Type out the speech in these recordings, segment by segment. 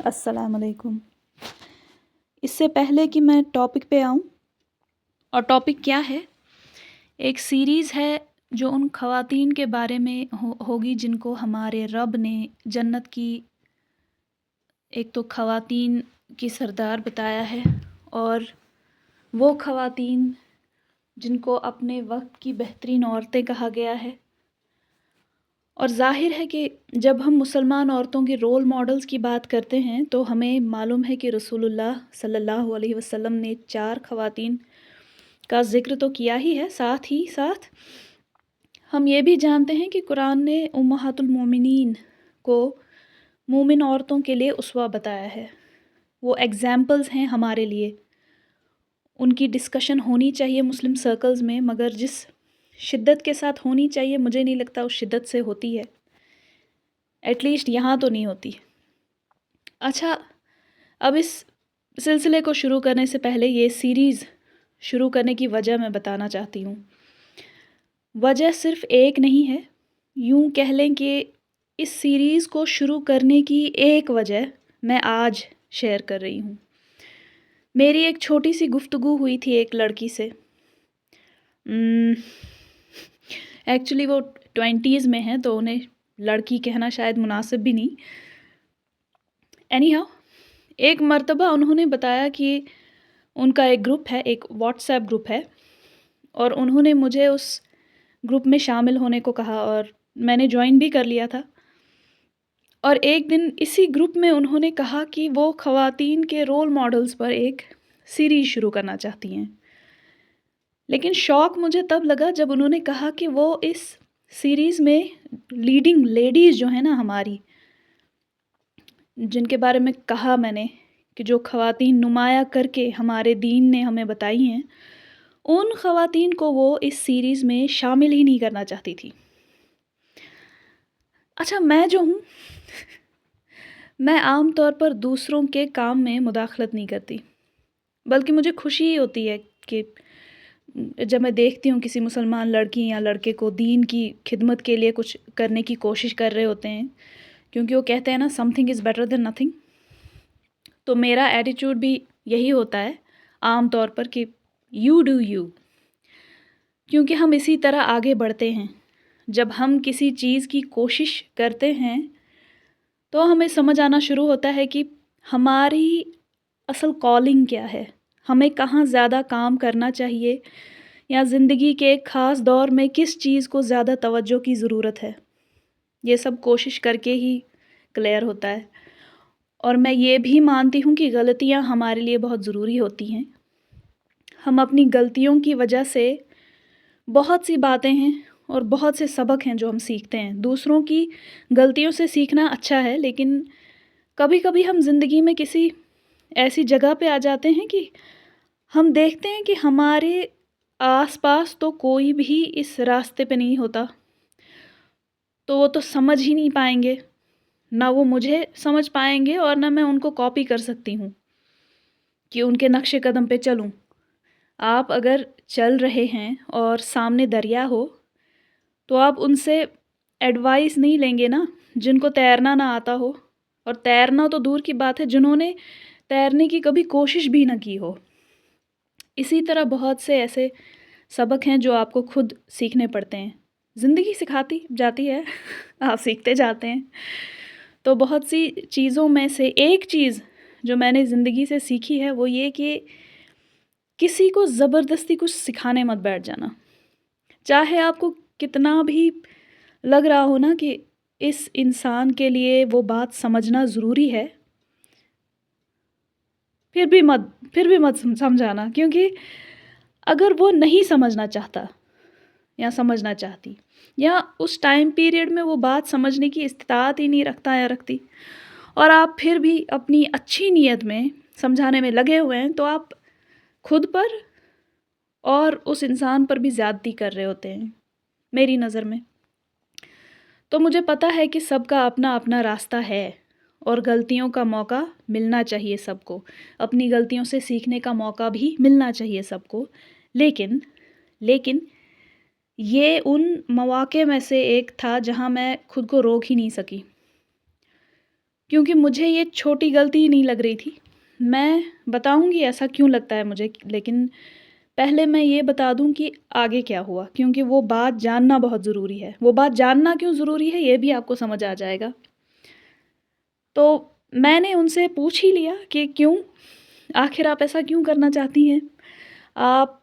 السلام علیکم۔ اس سے پہلے کہ میں ٹاپک پہ آؤں، اور ٹاپک کیا ہے، ایک سیریز ہے جو ان خواتین کے بارے میں ہوگی جن کو ہمارے رب نے جنت کی ایک تو خواتین کی سردار بتایا ہے، اور وہ خواتین جن کو اپنے وقت کی بہترین عورتیں کہا گیا ہے۔ اور ظاہر ہے کہ جب ہم مسلمان عورتوں کے رول ماڈلز کی بات کرتے ہیں تو ہمیں معلوم ہے کہ رسول اللہ صلی اللہ علیہ وسلم نے 4 خواتین کا ذکر تو کیا ہی ہے، ساتھ ہی ساتھ ہم یہ بھی جانتے ہیں کہ قرآن نے امہات المومنین کو مومن عورتوں کے لیے اسوہ بتایا ہے، وہ ایگزامپلز ہیں ہمارے لیے۔ ان کی ڈسکشن ہونی چاہیے مسلم سرکلز میں، مگر جس شدت کے ساتھ ہونی چاہیے مجھے نہیں لگتا اس شدت سے ہوتی ہے، ایٹ لیسٹ یہاں تو نہیں ہوتی۔ اچھا، اب اس سلسلے کو شروع کرنے سے پہلے یہ سیریز شروع کرنے کی وجہ میں بتانا چاہتی ہوں۔ وجہ صرف ایک نہیں ہے، یوں کہہ لیں کہ اس سیریز کو شروع کرنے کی ایک وجہ میں آج شیئر کر رہی ہوں۔ میری ایک چھوٹی سی گفتگو ہوئی تھی ایک لڑکی سے، ایکچولی وہ 20s میں ہیں تو انہیں لڑکی کہنا شاید مناسب بھی نہیں۔ اینی ہاؤ، ایک مرتبہ انہوں نے بتایا کہ ان کا ایک گروپ ہے، ایک واٹس ایپ گروپ ہے، اور انہوں نے مجھے اس گروپ میں شامل ہونے کو کہا اور میں نے جوائن بھی کر لیا تھا۔ اور ایک دن اسی گروپ میں انہوں نے کہا کہ وہ خواتین کے رول ماڈلز پر ایک سیریز شروع کرنا چاہتی ہیں۔ لیکن شوق مجھے تب لگا جب انہوں نے کہا کہ وہ اس سیریز میں لیڈنگ لیڈیز جو ہیں نا ہماری، جن کے بارے میں کہا میں نے کہ جو خواتین نمایاں کر کے ہمارے دین نے ہمیں بتائی ہیں، ان خواتین کو وہ اس سیریز میں شامل ہی نہیں کرنا چاہتی تھی۔ اچھا، میں جو ہوں میں عام طور پر دوسروں کے کام میں مداخلت نہیں کرتی، بلکہ مجھے خوشی ہی ہوتی ہے کہ جب میں دیکھتی ہوں کسی مسلمان لڑکی یا لڑکے کو دین کی خدمت کے لیے کچھ کرنے کی کوشش کر رہے ہوتے ہیں، کیونکہ وہ کہتے ہیں نا some thing is better than nothing, تو میرا ایٹیٹیوڈ بھی یہی ہوتا ہے عام طور پر کہ یو ڈو یو، کیونکہ ہم اسی طرح آگے بڑھتے ہیں۔ جب ہم کسی چیز کی کوشش کرتے ہیں تو ہمیں سمجھ آنا شروع ہوتا ہے کہ ہماری اصل کالنگ کیا ہے، ہمیں کہاں زیادہ کام کرنا چاہیے، یا زندگی کے ایک خاص دور میں کس چیز کو زیادہ توجہ کی ضرورت ہے۔ یہ سب کوشش کر کے ہی کلیئر ہوتا ہے۔ اور میں یہ بھی مانتی ہوں کہ غلطیاں ہمارے لیے بہت ضروری ہوتی ہیں۔ ہم اپنی غلطیوں کی وجہ سے بہت سی باتیں ہیں اور بہت سے سبق ہیں جو ہم سیکھتے ہیں۔ دوسروں کی غلطیوں سے سیکھنا اچھا ہے، لیکن کبھی کبھی ہم زندگی میں کسی ایسی جگہ پہ آ جاتے ہیں کہ ہم دیکھتے ہیں کہ ہمارے آس پاس تو کوئی بھی اس راستے پہ نہیں ہوتا، تو وہ تو سمجھ ہی نہیں پائیں گے، نہ وہ مجھے سمجھ پائیں گے اور نہ میں ان کو کاپی کر سکتی ہوں کہ ان کے نقش قدم پہ چلوں۔ آپ اگر چل رہے ہیں اور سامنے دریا ہو تو آپ ان سے ایڈوائس نہیں لیں گے نا جن کو تیرنا نہ آتا ہو، اور تیرنا تو دور کی بات ہے جنہوں نے تیرنے کی کبھی کوشش بھی نہ کی ہو۔ اسی طرح بہت سے ایسے سبق ہیں جو آپ کو خود سیکھنے پڑتے ہیں، زندگی سکھاتی جاتی ہے آپ سیکھتے جاتے ہیں۔ تو بہت سی چیزوں میں سے ایک چیز جو میں نے زندگی سے سیکھی ہے وہ یہ کہ کسی کو زبردستی کچھ سکھانے مت بیٹھ جانا، چاہے آپ کو کتنا بھی لگ رہا ہو نا کہ اس انسان کے لیے وہ بات سمجھنا ضروری ہے، پھر بھی مت سمجھانا، کیونکہ اگر وہ نہیں سمجھنا چاہتا یا سمجھنا چاہتی، یا اس ٹائم پیریڈ میں وہ بات سمجھنے کی استطاعت ہی نہیں رکھتا یا رکھتی، اور آپ پھر بھی اپنی اچھی نیت میں سمجھانے میں لگے ہوئے ہیں، تو آپ خود پر اور اس انسان پر بھی زیادتی کر رہے ہوتے ہیں میری نظر میں۔ تو مجھے پتہ ہے کہ سب کا اپنا اپنا راستہ ہے اور غلطیوں کا موقع ملنا چاہیے سب کو، اپنی غلطیوں سے سیکھنے کا موقع بھی ملنا چاہیے سب کو، لیکن یہ ان مواقع میں سے ایک تھا جہاں میں خود کو روک ہی نہیں سکی۔ کیونکہ مجھے یہ چھوٹی غلطی نہیں لگ رہی تھی. میں بتاؤں گی ایسا کیوں لگتا ہے مجھے، لیکن پہلے میں یہ بتا دوں کہ آگے کیا ہوا، کیونکہ وہ بات جاننا بہت ضروری ہے. وہ بات جاننا کیوں ضروری ہے یہ بھی آپ کو سمجھ آ جائے گا. تو میں نے ان سے پوچھ ہی لیا کہ کیوں، آخر آپ ایسا کیوں کرنا چاہتی ہیں؟ آپ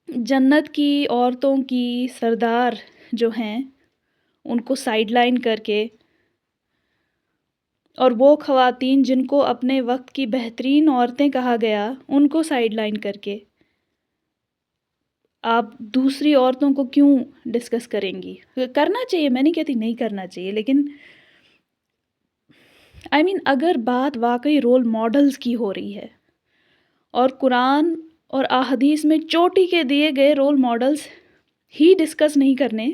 جنت کی عورتوں کی سردار جو ہیں ان کو سائیڈ لائن کر کے، اور وہ خواتین جن کو اپنے وقت کی بہترین عورتیں کہا گیا ان کو سائیڈ لائن کر کے آپ دوسری عورتوں کو کیوں ڈسکس کریں گی؟ کرنا چاہیے، میں نہیں کہتی نہیں کرنا چاہیے، لیکن اگر بات واقعی رول ماڈلز کی ہو رہی ہے اور قرآن اور احادیث میں چوٹی کے دیے گئے رول ماڈلز ہی ڈسکس نہیں کرنے،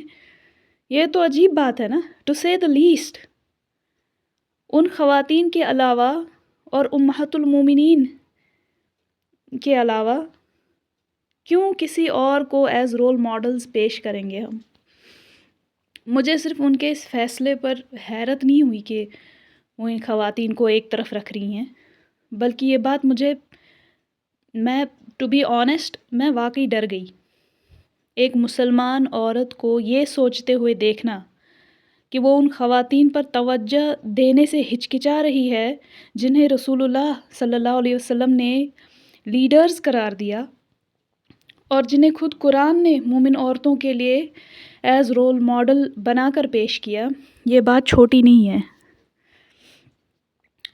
یہ تو عجیب بات ہے نا، ٹو سے دا لیسٹ. ان خواتین کے علاوہ اور امہات المومنین کے علاوہ کیوں کسی اور کو ایز رول ماڈلز پیش کریں گے ہم؟ مجھے صرف ان کے اس فیصلے پر حیرت نہیں ہوئی کہ وہ ان خواتین کو ایک طرف رکھ رہی ہیں، بلکہ یہ بات میں ٹو بی آنیسٹ میں واقعی ڈر گئی. ایک مسلمان عورت کو یہ سوچتے ہوئے دیکھنا کہ وہ ان خواتین پر توجہ دینے سے ہچکچا رہی ہے جنہیں رسول اللہ صلی اللہ علیہ وسلم نے لیڈرز قرار دیا اور جنہیں خود قرآن نے مومن عورتوں کے لیے ایز رول ماڈل بنا کر پیش کیا، یہ بات چھوٹی نہیں ہے.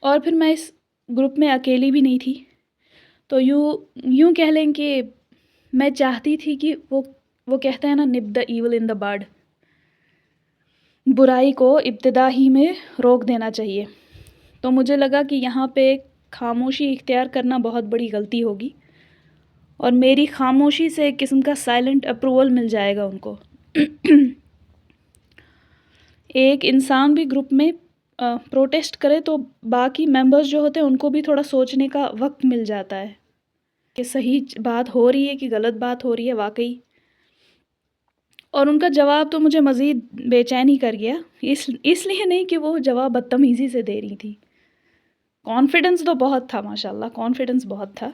اور پھر میں اس گروپ میں اکیلی بھی نہیں تھی، تو یوں کہہ لیں کہ میں چاہتی تھی کہ وہ کہتے ہیں نا نپ دا ایول ان دا بڈ، برائی کو ابتدا ہی میں روک دینا چاہیے. تو مجھے لگا کہ یہاں پہ خاموشی اختیار کرنا بہت بڑی غلطی ہوگی، اور میری خاموشی سے ایک قسم کا سائلنٹ اپروول مل جائے گا ان کو. ایک انسان بھی گروپ میں پروٹیسٹ کرے تو باقی ممبرز جو ہوتے ہیں ان کو بھی تھوڑا سوچنے کا وقت مل جاتا ہے کہ صحیح بات ہو رہی ہے کہ غلط بات ہو رہی ہے واقعی. اور ان کا جواب تو مجھے مزید بے چین ہی کر گیا، اس لیے نہیں کہ وہ جواب بدتمیزی سے دے رہی تھی. کانفیڈنس تو بہت تھا، ماشاءاللہ کانفیڈنس بہت تھا،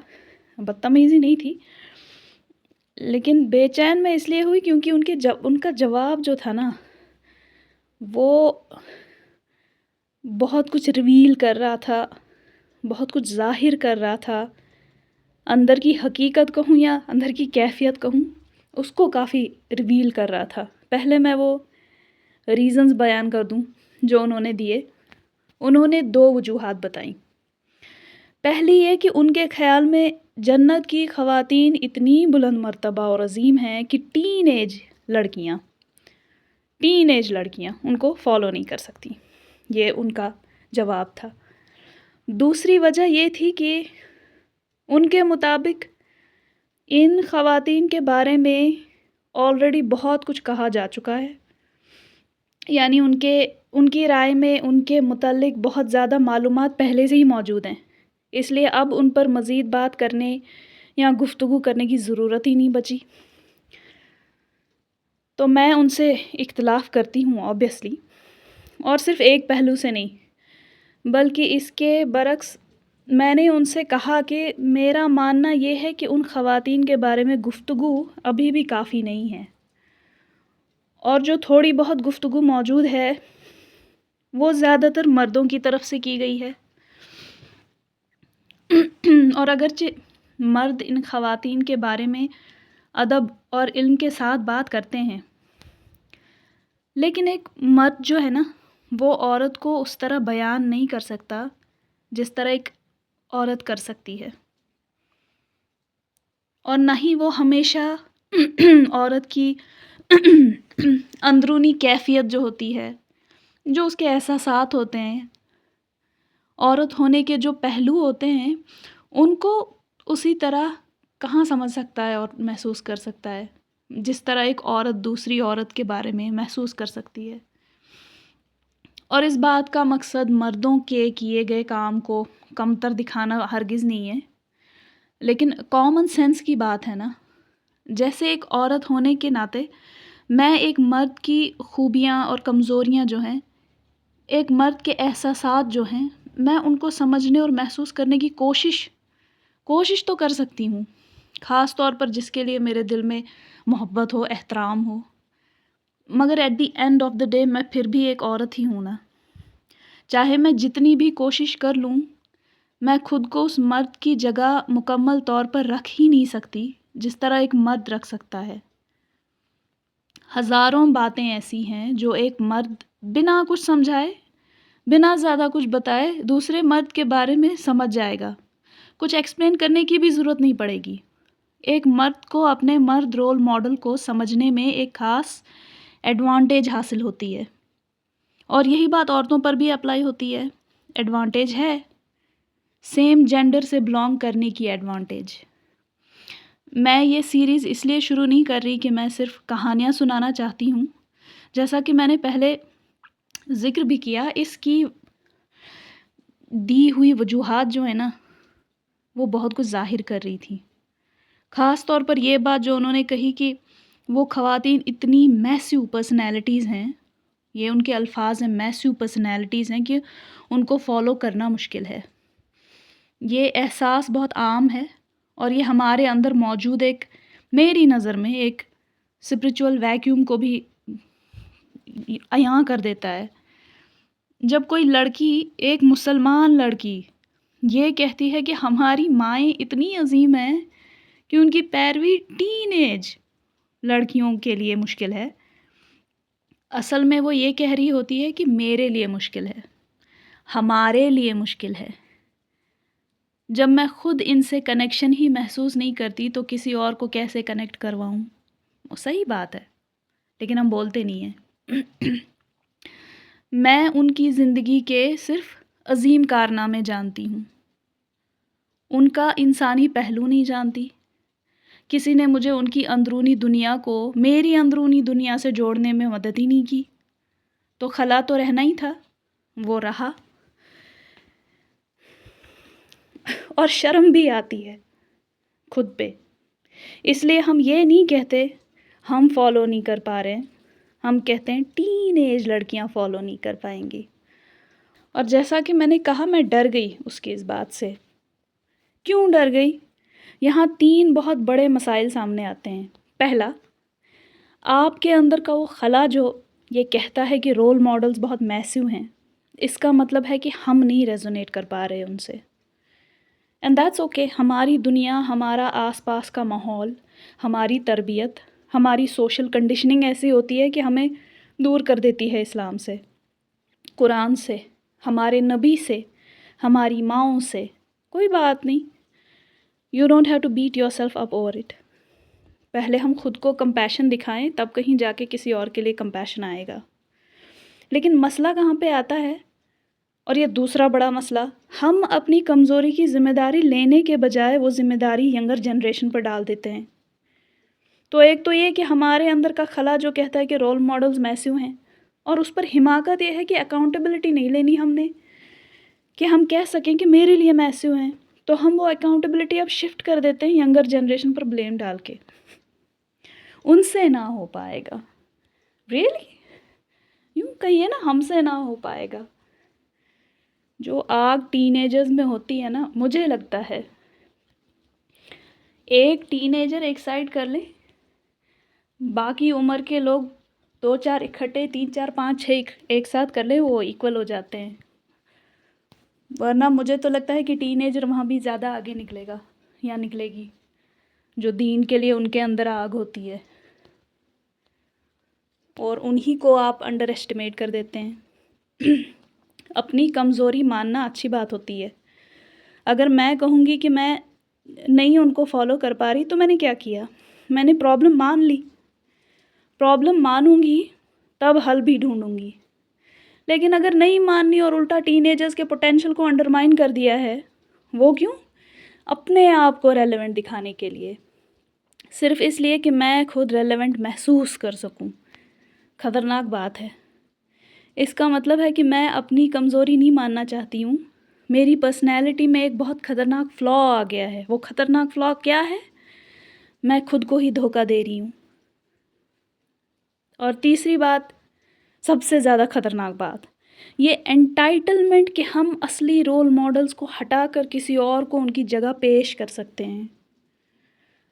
بدتمیزی نہیں تھی. لیکن بے چین میں اس لیے ہوئی کیونکہ ان کا جواب جو تھا نا وہ بہت کچھ ریویل کر رہا تھا، بہت کچھ ظاہر کر رہا تھا. اندر کی حقیقت کہوں یا اندر کی کیفیت کہوں، اس کو کافی ریویل کر رہا تھا. پہلے میں وہ ریزنز بیان کر دوں جو انہوں نے دیے. انہوں نے 2 وجوہات بتائیں. پہلی یہ کہ ان کے خیال میں جنت کی خواتین اتنی بلند مرتبہ اور عظیم ہیں کہ ٹین ایج لڑکیاں ان کو فالو نہیں کر سکتی. یہ ان کا جواب تھا. دوسری وجہ یہ تھی کہ ان کے مطابق ان خواتین کے بارے میں آلریڈی بہت کچھ کہا جا چکا ہے، یعنی ان کی رائے میں ان کے متعلق بہت زیادہ معلومات پہلے سے ہی موجود ہیں، اس لیے اب ان پر مزید بات کرنے یا گفتگو کرنے کی ضرورت ہی نہیں بچی. تو میں ان سے اختلاف کرتی ہوں آبویسلی، اور صرف ایک پہلو سے نہیں بلکہ اس کے برعکس. میں نے ان سے کہا کہ میرا ماننا یہ ہے کہ ان خواتین کے بارے میں گفتگو ابھی بھی کافی نہیں ہے، اور جو تھوڑی بہت گفتگو موجود ہے وہ زیادہ تر مردوں کی طرف سے کی گئی ہے. اور اگرچہ مرد ان خواتین کے بارے میں ادب اور علم کے ساتھ بات کرتے ہیں، لیکن ایک مرد جو ہے نا وہ عورت کو اس طرح بیان نہیں کر سکتا جس طرح ایک عورت کر سکتی ہے، اور نہ ہی وہ ہمیشہ عورت کی اندرونی کیفیت جو ہوتی ہے، جو اس کے احساسات ہوتے ہیں، عورت ہونے کے جو پہلو ہوتے ہیں، ان کو اسی طرح کہاں سمجھ سکتا ہے اور محسوس کر سکتا ہے جس طرح ایک عورت دوسری عورت کے بارے میں محسوس کر سکتی ہے. اور اس بات کا مقصد مردوں کے کیے گئے کام کو کمتر دکھانا ہرگز نہیں ہے، لیکن کامن سینس کی بات ہے نا. جیسے ایک عورت ہونے کے ناطے میں ایک مرد کی خوبیاں اور کمزوریاں جو ہیں ایک مرد کے احساسات جو ہیں میں ان کو سمجھنے اور محسوس کرنے کی کوشش تو کر سکتی ہوں، خاص طور پر جس کے لیے میرے دل میں محبت ہو، احترام ہو، مگر at the end of the day میں پھر بھی ایک عورت ہی ہوں نا۔ چاہے میں جتنی بھی کوشش کر لوں، میں خود کو اس مرد کی جگہ مکمل طور پر رکھ ہی نہیں سکتی جس طرح ایک مرد رکھ سکتا ہے۔ ہزاروں باتیں ایسی ہیں جو ایک مرد بنا کچھ سمجھائے، بنا زیادہ کچھ بتائے دوسرے مرد کے بارے میں سمجھ جائے گا، کچھ ایکسپلین کرنے کی بھی ضرورت نہیں پڑے گی۔ ایک مرد کو اپنے مرد رول ماڈل کو سمجھنے میں ایک خاص ایڈوانٹیج حاصل ہوتی ہے، اور یہی بات عورتوں پر بھی اپلائی ہوتی ہے۔ ایڈوانٹیج ہے سیم جینڈر سے بلانگ کرنے کی ایڈوانٹیج۔ میں یہ سیریز اس لیے شروع نہیں کر رہی کہ میں صرف کہانیاں سنانا چاہتی ہوں، جیسا کہ میں نے پہلے ذکر بھی کیا، اس کی دی ہوئی وجوہات جو ہیں نا وہ بہت کچھ ظاہر کر رہی تھی، خاص طور پر یہ بات جو انہوں نے کہی کہ وہ خواتین اتنی میسیو پرسنالٹیز ہیں، یہ ان کے الفاظ ہیں، میسیو پرسنالٹیز ہیں کہ ان کو فالو کرنا مشکل ہے۔ یہ احساس بہت عام ہے اور یہ ہمارے اندر موجود ایک، میری نظر میں ایک اسپریچول ویکیوم کو بھی عیاں کر دیتا ہے۔ جب کوئی لڑکی، ایک مسلمان لڑکی یہ کہتی ہے کہ ہماری مائیں اتنی عظیم ہیں کہ ان کی پیروی ٹین ایج لڑکیوں کے لیے مشکل ہے، اصل میں وہ یہ کہہ رہی ہوتی ہے کہ میرے لیے مشکل ہے، ہمارے لیے مشکل ہے۔ جب میں خود ان سے کنیکشن ہی محسوس نہیں کرتی تو کسی اور کو کیسے کنیکٹ کرواؤں؟ وہ صحیح بات ہے، لیکن ہم بولتے نہیں ہیں۔ میں ان کی زندگی کے صرف عظیم کارنامے جانتی ہوں، ان کا انسانی پہلو نہیں جانتی۔ کسی نے مجھے ان کی اندرونی دنیا کو میری اندرونی دنیا سے جوڑنے میں مدد ہی نہیں کی، تو خلا تو رہنا ہی تھا، وہ رہا۔ اور شرم بھی آتی ہے خود پہ، اس لیے ہم یہ نہیں کہتے ہم فالو نہیں کر پا رہے ہیں، ہم کہتے ہیں ٹین ایج لڑکیاں فالو نہیں کر پائیں گی۔ اور جیسا کہ میں نے کہا، میں ڈر گئی اس کی اس بات سے۔ کیوں ڈر گئی؟ یہاں 3 بہت بڑے مسائل سامنے آتے ہیں۔ پہلا، آپ کے اندر کا وہ خلا جو یہ کہتا ہے کہ رول ماڈلز بہت میسیو ہیں، اس کا مطلب ہے کہ ہم نہیں ریزونیٹ کر پا رہے ان سے، اینڈ دیٹس اوکے۔ ہماری دنیا، ہمارا آس پاس کا ماحول، ہماری تربیت، ہماری سوشل کنڈیشننگ ایسی ہوتی ہے کہ ہمیں دور کر دیتی ہے اسلام سے، قرآن سے، ہمارے نبی سے، ہماری ماؤں سے۔ کوئی بات نہیں، you don't have to beat yourself up over it. پہلے ہم خود کو کمپیشن دکھائیں، تب کہیں جا کے کسی اور کے لیے کمپیشن آئے گا۔ لیکن مسئلہ کہاں پہ آتا ہے، اور یہ دوسرا بڑا مسئلہ، ہم اپنی کمزوری کی ذمہ داری لینے کے بجائے وہ ذمہ داری ینگر جنریشن پر ڈال دیتے ہیں۔ تو ایک تو یہ کہ ہمارے اندر کا خلا جو کہتا ہے کہ رول ماڈلز میسیو ہیں، اور اس پر حماقت یہ ہے کہ اکاؤنٹیبلٹی نہیں لینی ہم نے کہ ہم کہہ سکیں کہ میرے لیے میسیو ہیں، تو ہم وہ اکاؤنٹیبلٹی اب شفٹ کر دیتے ہیں ینگر جنریشن پر بلیم ڈال کے۔ ان سے نہ ہو پائے گا، ریئلی یوں کہیے نا، ہم سے نہ ہو پائے گا۔ جو آگ ٹین ایجرز میں ہوتی ہے نا، مجھے لگتا ہے ایک ٹین ایجر ایک سائڈ کر لے، باقی عمر کے لوگ 2-4 اکٹھے، 3-4 5-6 ایک ساتھ کر لے، وہ ایکول ہو جاتے ہیں۔ ورنہ مجھے تو لگتا ہے کہ ٹین ایجر وہاں بھی زیادہ آگے نکلے گا یا نکلے گی، جو دین کے لیے ان کے اندر آگ ہوتی ہے، اور انہی کو آپ انڈر ایسٹیمیٹ کر دیتے ہیں۔ اپنی کمزوری ماننا اچھی بات ہوتی ہے۔ اگر میں کہوں گی کہ میں نہیں ان کو فالو کر پا رہی، تو میں نے کیا کیا؟ میں نے پرابلم مان لی۔ پرابلم مانوں گی تب حل بھی ڈھونڈوں گی، لیکن اگر نہیں ماننی اور الٹا ٹین ایجرز کے پوٹینشیل کو انڈرمائن کر دیا ہے، وہ کیوں؟ اپنے آپ کو ریلیونٹ دکھانے کے لیے، صرف اس لیے کہ میں خود ریلیونٹ محسوس کر سکوں۔ خطرناک بات ہے۔ اس کا مطلب ہے کہ میں اپنی کمزوری نہیں ماننا چاہتی ہوں، میری پرسنالٹی میں ایک بہت خطرناک فلا آ گیا ہے۔ وہ خطرناک فلا کیا ہے؟ میں خود کو ہی دھوکہ دے رہی ہوں۔ اور تیسری بات، سب سے زیادہ خطرناک بات، یہ انٹائٹلمنٹ کہ ہم اصلی رول ماڈلز کو ہٹا کر کسی اور کو ان کی جگہ پیش کر سکتے ہیں،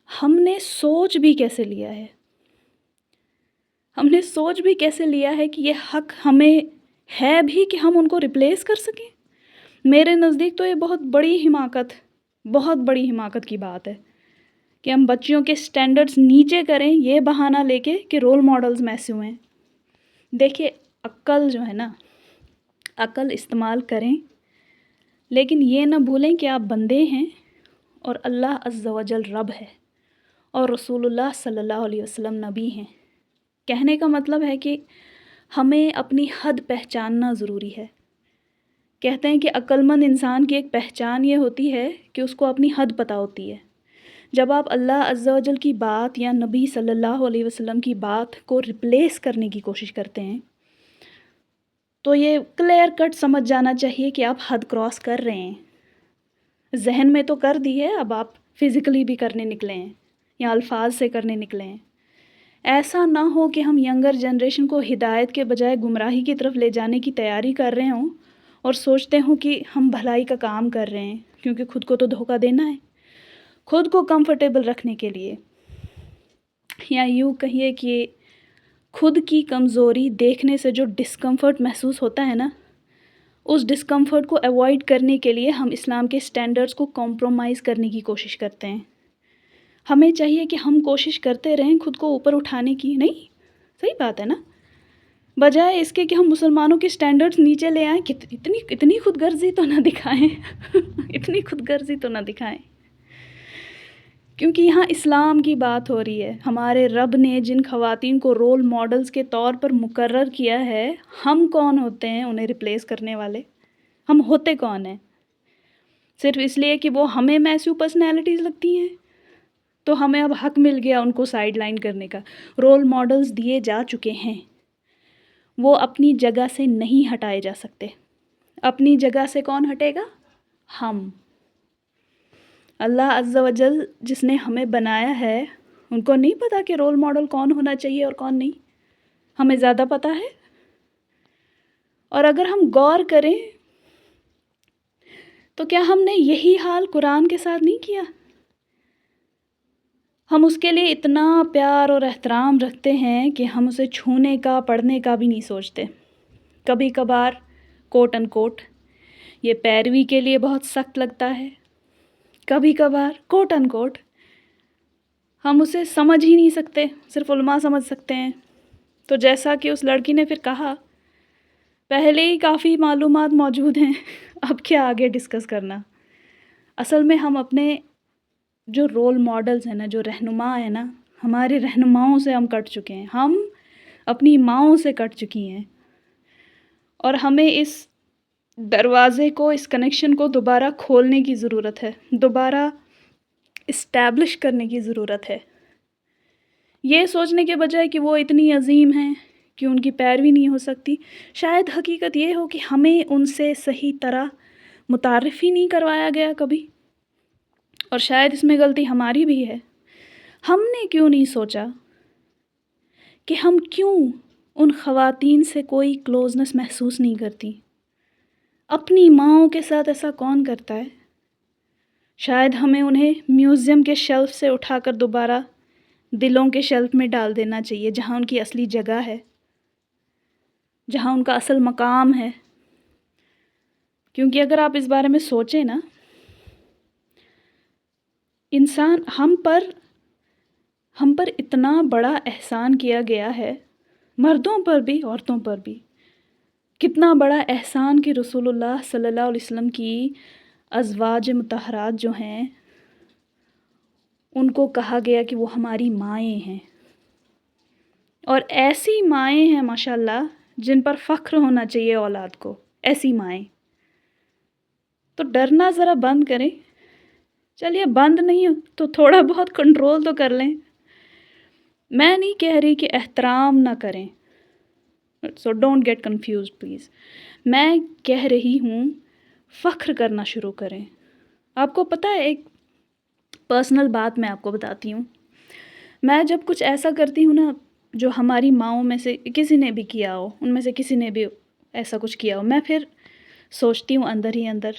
ہم نے سوچ بھی کیسے لیا ہے؟ ہم نے سوچ بھی کیسے لیا ہے کہ یہ حق ہمیں ہے بھی کہ ہم ان کو ریپلیس کر سکیں؟ میرے نزدیک تو یہ بہت بڑی حماقت کی بات ہے کہ ہم بچیوں کے سٹینڈرڈز نیچے کریں یہ بہانہ لے کے کہ رول ماڈلز میں ایسے ہوئے ہیں۔ دیکھیے، عقل جو ہے نا، عقل استعمال کریں، لیکن یہ نہ بھولیں کہ آپ بندے ہیں اور اللہ عز و جل رب ہے اور رسول اللہ صلی اللہ علیہ وسلم نبی ہیں۔ کہنے کا مطلب ہے کہ ہمیں اپنی حد پہچاننا ضروری ہے۔ کہتے ہیں کہ عقل مند انسان کی ایک پہچان یہ ہوتی ہے کہ اس کو اپنی حد پتہ ہوتی ہے۔ جب آپ اللہ عز و جل کی بات یا نبی صلی اللہ علیہ وسلم کی بات کو ریپلیس کرنے کی کوشش کرتے ہیں تو یہ کلیئر کٹ سمجھ جانا چاہیے کہ آپ حد کراس کر رہے ہیں۔ ذہن میں تو کر دی ہے، اب آپ فزیکلی بھی کرنے نکلے ہیں یا الفاظ سے کرنے نکلے ہیں۔ ایسا نہ ہو کہ ہم ینگر جنریشن کو ہدایت کے بجائے گمراہی کی طرف لے جانے کی تیاری کر رہے ہوں اور سوچتے ہوں کہ ہم بھلائی کا کام کر رہے ہیں، کیونکہ خود کو تو دھوکہ دینا ہے، خود کو کمفرٹیبل رکھنے کے لیے، یا یوں کہیے کہ خود کی کمزوری دیکھنے سے جو ڈسکمفرٹ محسوس ہوتا ہے نا، اس ڈسکمفرٹ کو ایوائڈ کرنے کے لیے ہم اسلام کے سٹینڈرڈز کو کمپرومائز کرنے کی کوشش کرتے ہیں۔ ہمیں چاہیے کہ ہم کوشش کرتے رہیں خود کو اوپر اٹھانے کی، نہیں؟ صحیح بات ہے نا؟ بجائے اس کے کہ ہم مسلمانوں کے سٹینڈرڈز نیچے لے آئیں، اتنی خود غرضی تو نہ دکھائیں اتنی خود غرضی تو نہ دکھائیں، کیونکہ یہاں اسلام کی بات ہو رہی ہے۔ ہمارے رب نے جن خواتین کو رول ماڈلز کے طور پر مقرر کیا ہے، ہم کون ہوتے ہیں انہیں ریپلیس کرنے والے؟ ہم ہوتے کون ہیں؟ صرف اس لیے کہ وہ ہمیں میسیو پرسنالٹیز لگتی ہیں تو ہمیں اب حق مل گیا ان کو سائیڈ لائن کرنے کا۔ رول ماڈلز دیے جا چکے ہیں، وہ اپنی جگہ سے نہیں ہٹائے جا سکتے۔ اپنی جگہ سے کون ہٹے گا؟ ہم۔ اللہ عز و جل جس نے ہمیں بنایا ہے، ان کو نہیں پتہ کہ رول ماڈل کون ہونا چاہیے اور کون نہیں؟ ہمیں زیادہ پتہ ہے۔ اور اگر ہم غور کریں تو کیا ہم نے یہی حال قرآن کے ساتھ نہیں کیا؟ ہم اس کے لیے اتنا پیار اور احترام رکھتے ہیں کہ ہم اسے چھونے کا، پڑھنے کا بھی نہیں سوچتے۔ کبھی کبھار کوٹ ان کوٹ یہ پیروی کے لیے بہت سخت لگتا ہے، کبھی کبھار کوٹ ان کوٹ ہم اسے سمجھ ہی نہیں سکتے، صرف علماء سمجھ سکتے ہیں۔ تو جیسا کہ اس لڑکی نے پھر کہا، پہلے ہی کافی معلومات موجود ہیں، اب کیا آگے ڈسکس کرنا؟ اصل میں ہم اپنے جو رول ماڈلز ہیں نا، جو رہنما ہیں نا، ہمارے رہنماؤں سے ہم کٹ چکے ہیں، ہم اپنی ماؤں سے کٹ چکی ہیں، اور ہمیں اس دروازے کو، اس کنیکشن کو دوبارہ کھولنے کی ضرورت ہے، دوبارہ اسٹیبلش کرنے کی ضرورت ہے۔ یہ سوچنے کے بجائے کہ وہ اتنی عظیم ہیں کہ ان کی پیروی نہیں ہو سکتی، شاید حقیقت یہ ہو کہ ہمیں ان سے صحیح طرح متعارف ہی نہیں کروایا گیا کبھی، اور شاید اس میں غلطی ہماری بھی ہے۔ ہم نے کیوں نہیں سوچا کہ ہم کیوں ان خواتین سے کوئی کلوزنس محسوس نہیں کرتی؟ اپنی ماؤں کے ساتھ ایسا کون کرتا ہے؟ شاید ہمیں انہیں میوزیم کے شیلف سے اٹھا کر دوبارہ دلوں کے شیلف میں ڈال دینا چاہیے، جہاں ان کی اصلی جگہ ہے، جہاں ان کا اصل مقام ہے۔ کیونکہ اگر آپ اس بارے میں سوچیں نا، انسان ہم پر اتنا بڑا احسان کیا گیا ہے، مردوں پر بھی عورتوں پر بھی، کتنا بڑا احسان کہ رسول اللہ صلی اللہ علیہ وسلم کی ازواج مطہرات جو ہیں ان کو کہا گیا کہ وہ ہماری مائیں ہیں، اور ایسی مائیں ہیں ماشاءاللہ جن پر فخر ہونا چاہیے اولاد کو، ایسی مائیں۔ تو ڈرنا ذرا بند کریں، چلیے بند نہیں تو تھوڑا بہت کنٹرول تو کر لیں۔ میں نہیں کہہ رہی کہ احترام نہ کریں، so don't get confused please. میں کہہ رہی ہوں فخر کرنا شروع کریں۔ آپ کو پتہ ہے، ایک پرسنل بات میں آپ کو بتاتی ہوں، میں جب کچھ ایسا کرتی ہوں نا جو ہماری ماؤں میں سے کسی نے بھی کیا ہو، ان میں سے کسی نے بھی ایسا کچھ کیا ہو. میں پھر سوچتی ہوں اندر ہی اندر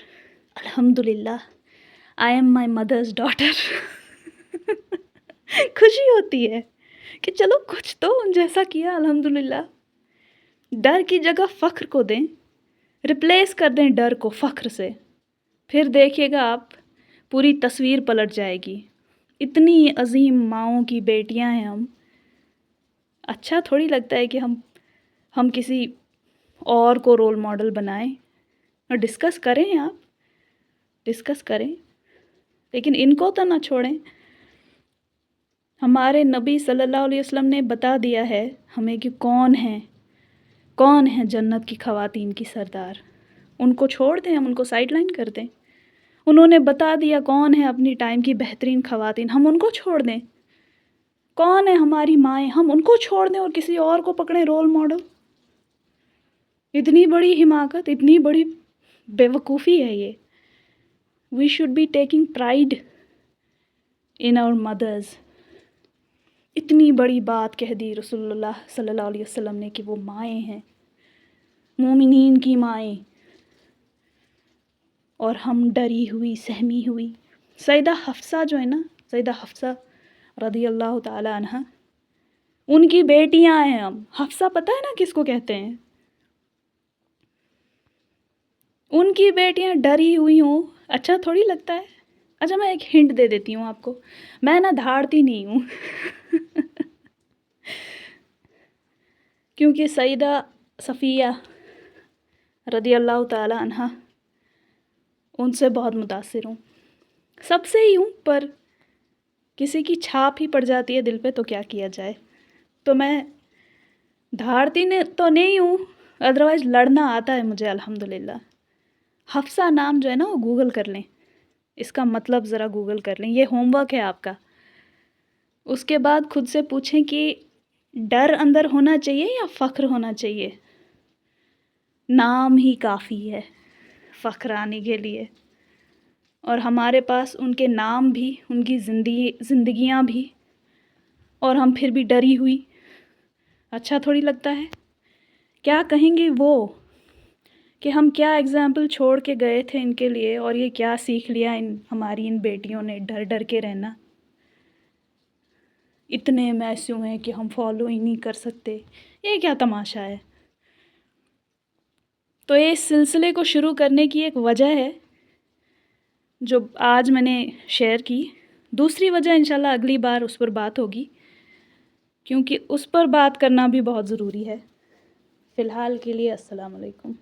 الحمدللہ I am my mother's daughter. خوشی ہوتی ہے کہ چلو کچھ تو جیسا کیا الحمدللہ. ڈر کی جگہ فخر کو دیں، ریپلیس کر دیں ڈر کو فخر سے، پھر دیکھیے گا آپ پوری تصویر پلٹ جائے گی. اتنی عظیم ماؤں کی بیٹیاں ہیں ہم. اچھا تھوڑی لگتا ہے کہ ہم کسی اور کو رول ماڈل بنائیں. اور ڈسکس کریں، آپ ڈسکس کریں، لیکن ان کو تو نہ چھوڑیں. ہمارے نبی صلی اللہ علیہ وسلم نے بتا دیا ہے ہمیں کہ کون ہیں جنت کی خواتین کی سردار. ان کو چھوڑ دیں، ہم ان کو سائڈ لائن کر دیں. انہوں نے بتا دیا کون ہے اپنی ٹائم کی بہترین خواتین، ہم ان کو چھوڑ دیں. کون ہے ہماری مائیں، ہم ان کو چھوڑ دیں اور کسی اور کو پکڑیں رول ماڈل. اتنی بڑی حماقت، اتنی بڑی بیوقوفی ہے یہ. We should be taking pride in our mothers. اتنی بڑی بات کہہ دی رسول اللہ صلی اللہ علیہ وسلم نے کہ وہ مائیں ہیں، مومنین کی مائیں. اور ہم ڈری ہوئی سہمی ہوئی. سیدہ حفصہ جو ہے نا، سیدہ حفصہ رضی اللہ تعالی عنہ، ان کی بیٹیاں ہیں ہم. حفصہ پتہ ہے نا کس کو کہتے ہیں؟ ان کی بیٹیاں ڈری ہوئی ہوں، اچھا تھوڑی لگتا ہے. اچھا میں ایک ہنٹ دے دیتی ہوں آپ کو، میں نا دھاڑتی نہیں ہوں. کیونکہ سیدہ صفیہ رضی اللہ تعالی عنہ، ان سے بہت متاثر ہوں. سب سے ہی ہوں، پر کسی کی چھاپ ہی پڑ جاتی ہے دل پہ تو کیا کیا جائے. تو میں دھاڑتی تو نہیں ہوں، ادروائز لڑنا آتا ہے مجھے الحمدللہ. حفصہ نام جو ہے نا وہ گوگل کر لیں، اس کا مطلب ذرا گوگل کر لیں. یہ ہوم ورک ہے آپ کا. اس کے بعد خود سے پوچھیں کہ ڈر اندر ہونا چاہیے یا فخر ہونا چاہیے. نام ہی کافی ہے فخر آنے کے لیے. اور ہمارے پاس ان کے نام بھی، ان کی زندگیاں بھی، اور ہم پھر بھی ڈری ہوئی. اچھا تھوڑی لگتا ہے. کیا کہیں گے وہ کہ ہم کیا اگزامپل چھوڑ کے گئے تھے ان کے لیے، اور یہ کیا سیکھ لیا ہماری ان بیٹیوں نے ڈر ڈر کے رہنا. اتنے میسیوں ہیں کہ ہم فالو ہی نہیں کر سکتے. یہ کیا تماشا ہے. تو اس سلسلے کو شروع کرنے کی ایک وجہ ہے جو آج میں نے شیئر کی. دوسری وجہ انشاءاللہ اگلی بار اس پر بات ہوگی، کیونکہ اس پر بات کرنا بھی بہت ضروری ہے. فی الحال کے لیے السلام علیکم.